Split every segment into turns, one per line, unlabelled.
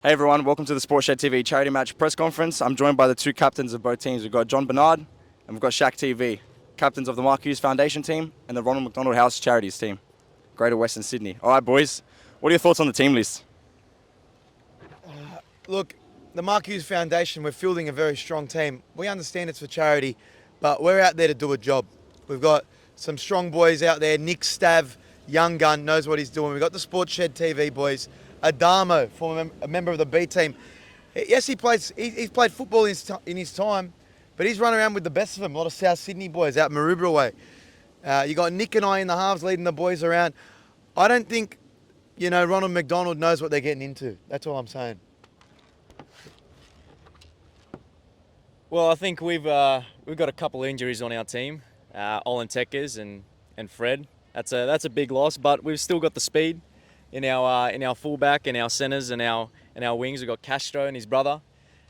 Hey everyone, welcome to the Sportshedtv charity match press conference. I'm joined by the two captains of both teams. We've got John Bernard and we've got Shaktv, captains of the Mark Hughes Foundation team and the Ronald McDonald House Charities team, Greater Western Sydney. All right, boys, what are your thoughts on the team list?
Look, the Mark Hughes Foundation, we're fielding a very strong team. We understand it's for charity, but we're out there to do a job. We've got some strong boys out there. Nick Stav, young gun, knows what he's doing. We've got the Sportshedtv boys. Adamo, former member of the B team. Yes, he's played football in his time, but he's run around with the best of them. A lot of South Sydney boys out Maroubra way. You got Nick and I in the halves leading the boys around. I don't think, Ronald McDonald knows what they're getting into. That's all I'm saying.
Well, I think we've got a couple of injuries on our team, Olin Tekers and Fred. That's a big loss, but we've still got the speed in our fullback, in our centres, and our wings. We've got Castro and his brother.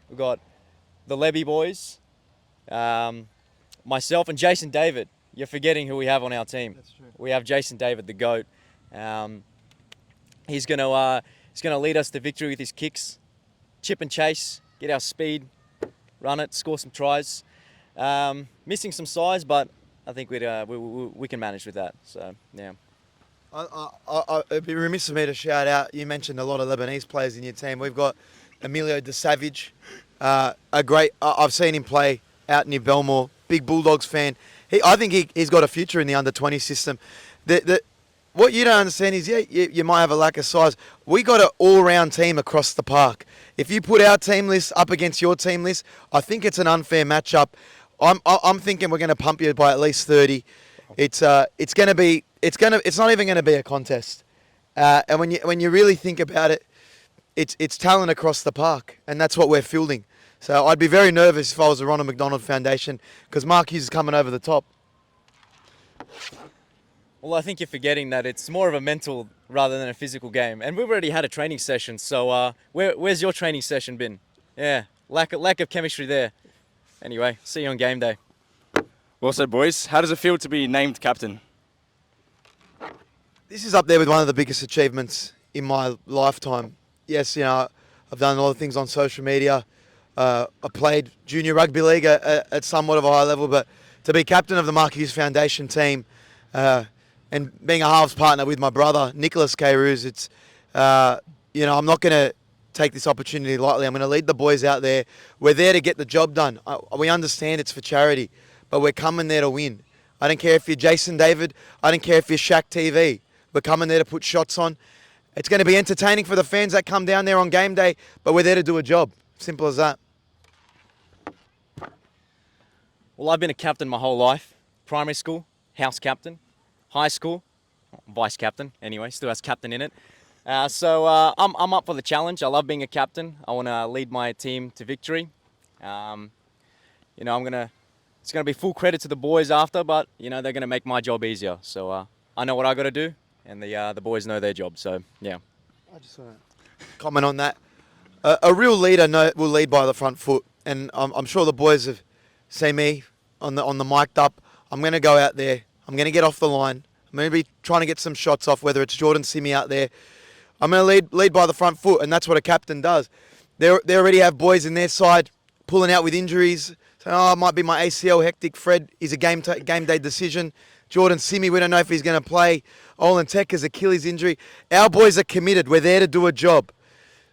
We've got the Levy boys, myself and Jason David. You're forgetting who we have on our team.
That's true.
We have Jason David, the GOAT. He's gonna lead us to victory with his kicks, chip and chase, get our speed, run it, score some tries. Missing some size, but I think we can manage with that. So yeah.
It'd be remiss of me to shout out. You mentioned a lot of Lebanese players in your team. We've got Emilio De Savage, I've seen him play out near Belmore. Big Bulldogs fan. I think he's got a future in the under-20 system. What you don't understand is, you might have a lack of size. We got an all-round team across the park. If you put our team list up against your team list, I think it's an unfair matchup. I'm thinking we're going to pump you by at least 30. It's not even going to be a contest. And when you really think about it, it's talent across the park, and that's what we're fielding. So I'd be very nervous if I was the Ronald McDonald Foundation, because Mark Hughes is coming over the top.
Well, I think you're forgetting that it's more of a mental rather than a physical game. And we've already had a training session, so where's your training session been? Yeah, lack of chemistry there. Anyway, see you on game day.
Well said, boys. How does it feel to be named captain?
This is up there with one of the biggest achievements in my lifetime. Yes, I've done a lot of things on social media. I played junior rugby league at somewhat of a high level, but to be captain of the Mark Hughes Foundation team, and being a halves partner with my brother, Nicholas Kairouz, I'm not going to take this opportunity lightly. I'm going to lead the boys out there. We're there to get the job done. We understand it's for charity, but we're coming there to win. I don't care if you're Jason David. I don't care if you're Shaktv. We're coming there to put shots on. It's going to be entertaining for the fans that come down there on game day, but we're there to do a job. Simple as that.
Well, I've been a captain my whole life. Primary school, house captain. High school, vice captain. Anyway, still has captain in it. So I'm up for the challenge. I love being a captain. I want to lead my team to victory. It's gonna be full credit to the boys after, but they're gonna make my job easier. So I know what I got to do, and the boys know their job. So yeah.
I just want to comment on that. A real leader will lead by the front foot, and I'm sure the boys have seen me on the mic'd up. I'm going to go out there. I'm going to get off the line. I'm going to be trying to get some shots off, whether it's Jordan Simi out there. I'm going to lead by the front foot, and that's what a captain does. They already have boys in their side pulling out with injuries. So, it might be my ACL hectic. Fred is a game day decision. Jordan Simi, we don't know if he's going to play. Olin Tekers, Achilles injury. Our boys are committed. We're there to do a job.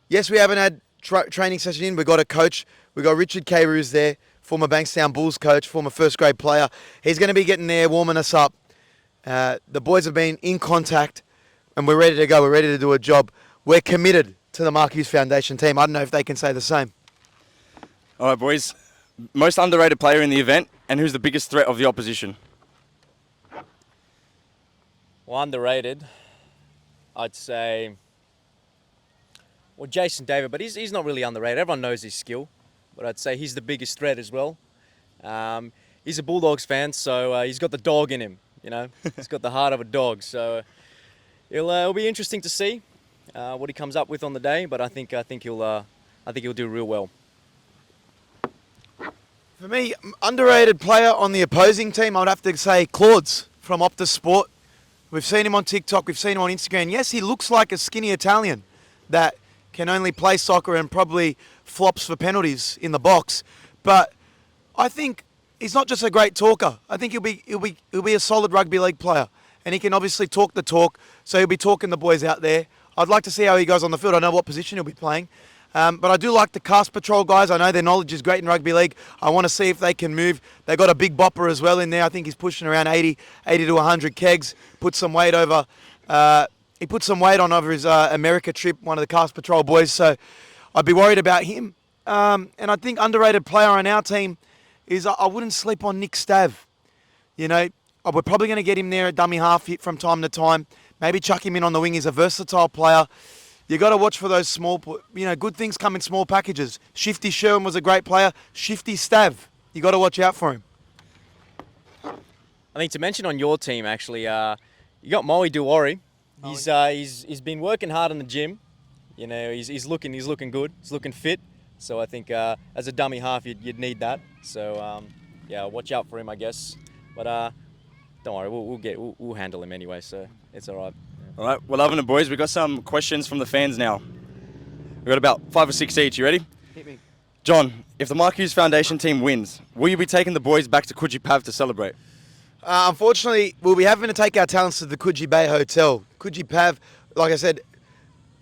Yes, we haven't had training session in. We've got a coach. We've got Richard Kairouz there, former Bankstown Bulls coach, former first grade player. He's going to be getting there, warming us up. The boys have been in contact, and we're ready to go. We're ready to do a job. We're committed to the Mark Hughes Foundation team. I don't know if they can say the same.
All right, boys. Most underrated player in the event, and who's the biggest threat of the opposition?
Well, underrated, I'd say. Well, Jason David, but he's not really underrated. Everyone knows his skill, but I'd say he's the biggest threat as well. He's a Bulldogs fan, so he's got the dog in him. He's got the heart of a dog. So it'll be interesting to see what he comes up with on the day. But I think he'll do real well.
For me, underrated player on the opposing team, I'd have to say Claude's from Optus Sport. We've seen him on TikTok. We've seen him on Instagram. Yes, he looks like a skinny Italian that can only play soccer and probably flops for penalties in the box. But I think he's not just a great talker. I think he'll be a solid rugby league player, and he can obviously talk the talk. So he'll be talking the boys out there. I'd like to see how he goes on the field. I know what position he'll be playing. But I do like the Cast Patrol guys. I know their knowledge is great in rugby league. I want to see if they can move. They got a big bopper as well in there. I think he's pushing around 80 to 100 kegs. Put some weight over. He put some weight on over his America trip, one of the Cast Patrol boys. So I'd be worried about him. And I think underrated player on our team is I wouldn't sleep on Nick Stav. You know, we're probably going to get him there at dummy half hit from time to time. Maybe chuck him in on the wing. He's a versatile player. You got to watch for those small, good things come in small packages. Shifty Sherwin was a great player. Shifty Stav, you got to watch out for him.
I think to mention on your team, actually, you got Moe Duori. He's been working hard in the gym. You know, he's looking good. He's looking fit. So I think as a dummy half, you'd need that. So yeah, watch out for him, I guess. But don't worry, we'll handle him anyway. So it's all right.
All right, we're loving it, boys. We've got some questions from the fans now. We've got about 5 or 6 each. You ready?
Hit me.
John, if the Mark Hughes Foundation team wins, will you be taking the boys back to Coogee Pav to celebrate?
Unfortunately, we'll be having to take our talents to the Coogee Bay Hotel. Coogee Pav, like I said,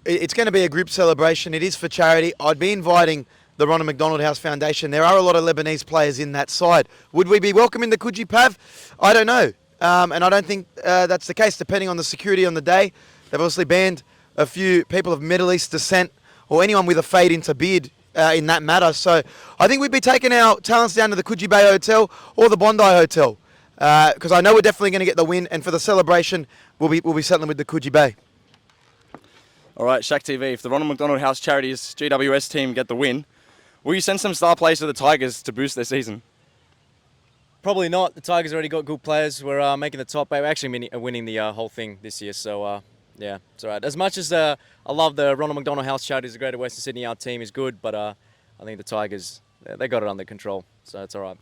it's going to be a group celebration. It is for charity. I'd be inviting the Ronald McDonald House Foundation. There are a lot of Lebanese players in that side. Would we be welcoming the Coogee Pav? I don't know. And I don't think that's the case, depending on the security on the day. They've obviously banned a few people of Middle East descent or anyone with a fade into beard in that matter. So I think we'd be taking our talents down to the Coogee Bay Hotel or the Bondi Hotel because I know we're definitely going to get the win. And for the celebration, we'll be settling with the Coogee Bay.
All right, Shaktv, if the Ronald McDonald House Charities GWS team get the win, will you send some star players to the Tigers to boost their season?
Probably not. The Tigers already got good players. We're making the top 8. We're actually winning the whole thing this year. So, yeah, it's all right. As much as I love the Ronald McDonald House Charities, the Greater Western Sydney, our team is good. But I think the Tigers, they got it under control. So it's all right.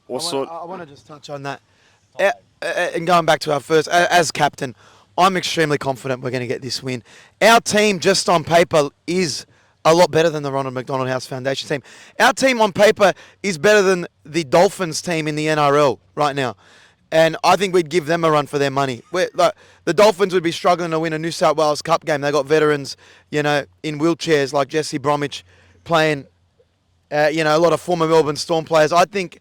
I want to just touch on that. And going back to our first, as captain, I'm extremely confident we're going to get this win. Our team, just on paper, is a lot better than the Ronald McDonald House Foundation team. Our team on paper is better than the Dolphins team in the NRL right now. And I think we'd give them a run for their money. The Dolphins would be struggling to win a New South Wales Cup game. They got veterans, in wheelchairs like Jesse Bromwich playing, a lot of former Melbourne Storm players. I think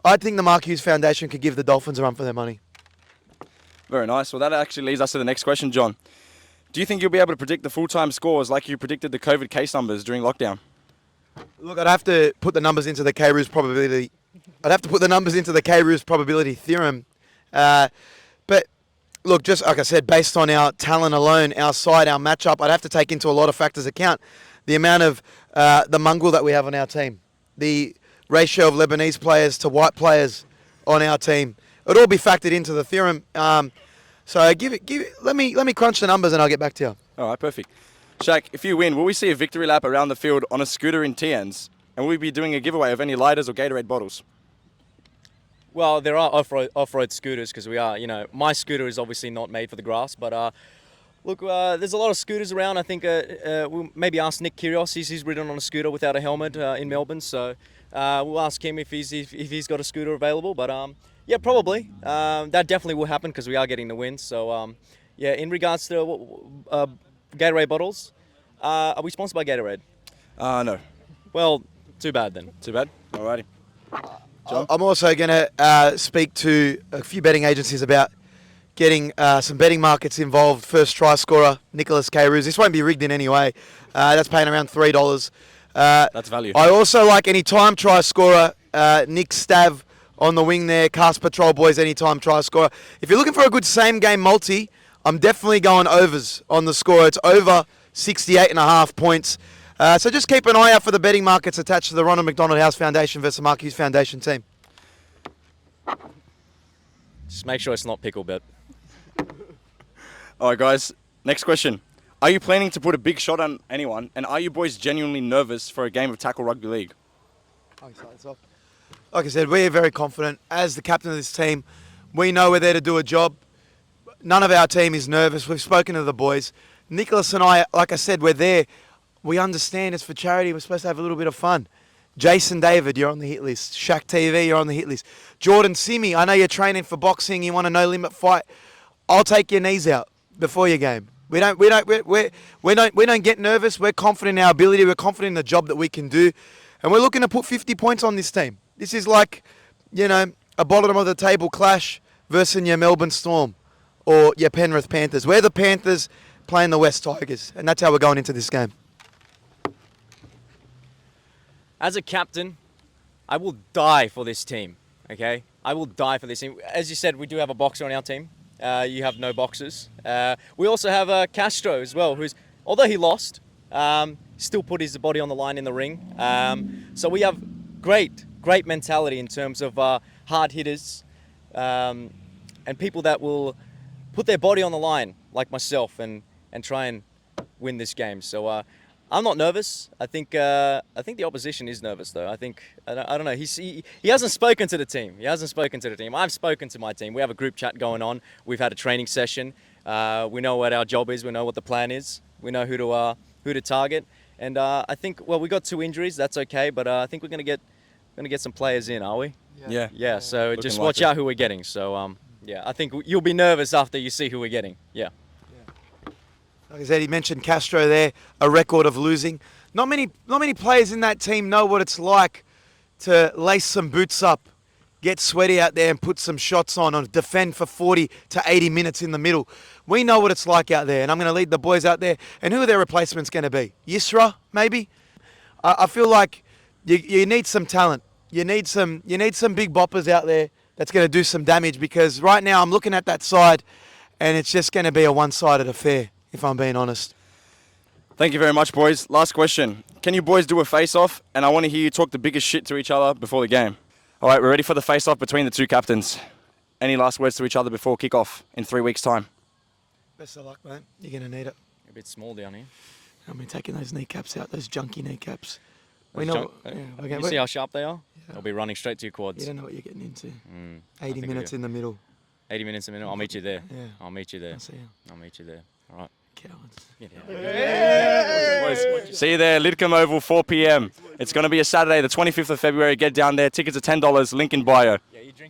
the Mark Hughes Foundation could give the Dolphins a run for their money.
Very nice. Well, that actually leads us to the next question, John. Do you think you'll be able to predict the full-time scores like you predicted the COVID case numbers during lockdown?
Look, I'd have to put the numbers into the K-Roos probability. Theorem. But look, just like I said, based on our talent alone, our side, our matchup, I'd have to take into a lot of factors account. The amount of the mongrel that we have on our team, the ratio of Lebanese players to white players on our team. It'll all be factored into the theorem. So let me crunch the numbers and I'll get back to you.
All right, perfect. Shaq, if you win, will we see a victory lap around the field on a scooter in TNs? And will we be doing a giveaway of any lighters or Gatorade bottles?
Well, there are off-road scooters because we are, my scooter is obviously not made for the grass. But look, there's a lot of scooters around. I think we'll maybe ask Nick Kyrgios. He's ridden on a scooter without a helmet in Melbourne. So we'll ask him if he's got a scooter available. But yeah, probably. That definitely will happen because we are getting the win. So, yeah, in regards to Gatorade bottles, are we sponsored by Gatorade?
No.
Well, too bad then.
Too bad? Alrighty. John?
I'm also going to speak to a few betting agencies about getting some betting markets involved. First try scorer, Nicholas K-Roos. This won't be rigged in any way. That's paying around $3.
That's value.
I also like any time try scorer, Nick Stav on the wing there, Cast Patrol boys, anytime try scorer. If you're looking for a good same game multi, I'm definitely going overs on the score. It's over 68.5 points. So just keep an eye out for the betting markets attached to the Ronald McDonald House Foundation versus the Mark Hughes Foundation team.
Just make sure it's not pickle bet.
All right, guys. Next question. Are you planning to put a big shot on anyone? And are you boys genuinely nervous for a game of tackle rugby league?
Like I said, we're very confident. As the captain of this team, we know we're there to do a job. None of our team is nervous. We've spoken to the boys. Nicholas and I, like I said, we're there. We understand it's for charity. We're supposed to have a little bit of fun. Jason David, you're on the hit list. Shaktv, you're on the hit list. Jordan Simi, I know you're training for boxing. You want a no-limit fight. I'll take your knees out before your game. We don't get nervous. We're confident in our ability. We're confident in the job that we can do, and we're looking to put 50 points on this team. This is like, a bottom of the table clash versus your Melbourne Storm or your Penrith Panthers. We're the Panthers playing the West Tigers, and that's how we're going into this game.
As a captain, I will die for this team, okay? I will die for this team. As you said, we do have a boxer on our team. You have no boxers. We also have Castro as well, who's, although he lost, still put his body on the line in the ring. So we have great mentality in terms of hard hitters and people that will put their body on the line, like myself, and try and win this game. So I'm not nervous. I think the opposition is nervous, though. I don't know. He hasn't spoken to the team. I've spoken to my team. We have a group chat going on. We've had a training session. We know what our job is. We know what the plan is. We know who to target. And I think, well, we got 2 injuries. That's okay. But I think we're gonna get some players in, are we? Yeah. So
Looking
just
like
watch
it.
out who we're getting. So yeah, I think you'll be nervous after you see who we're getting. Yeah.
Like I said, he mentioned Castro there, a record of losing. Not many players in that team know what it's like to lace some boots up, get sweaty out there and put some shots on and defend for 40 to 80 minutes in the middle. We know what it's like out there, and I'm going to lead the boys out there. And who are their replacements going to be? Yisra, maybe? I feel like you need some talent. You need some big boppers out there that's going to do some damage, because right now I'm looking at that side and it's just going to be a one-sided affair, if I'm being honest.
Thank you very much, boys. Last question. Can you boys do a face-off? And I want to hear you talk the biggest shit to each other before the game. All right, we're ready for the face-off between the 2 captains. Any last words to each other before kick-off in 3 weeks' time?
Best of luck, mate. You're going to need it.
A bit small down here.
I mean, taking those kneecaps out, those junky kneecaps. We
Those
know.
You see how sharp they are? They'll be running straight to your quads.
You don't know what you're getting into. 80
think I
minutes
do.
in the middle.
80 minutes a minute. I'll meet you there.
Yeah.
I'll meet you there.
I'll see you.
I'll meet you there. All right.
Cowards.
Yeah.
See you there, Lidcombe Oval, 4 p.m. It's going to be a Saturday, the 25th of February. Get down there. Tickets are $10. Link in bio.
Yeah, you drink.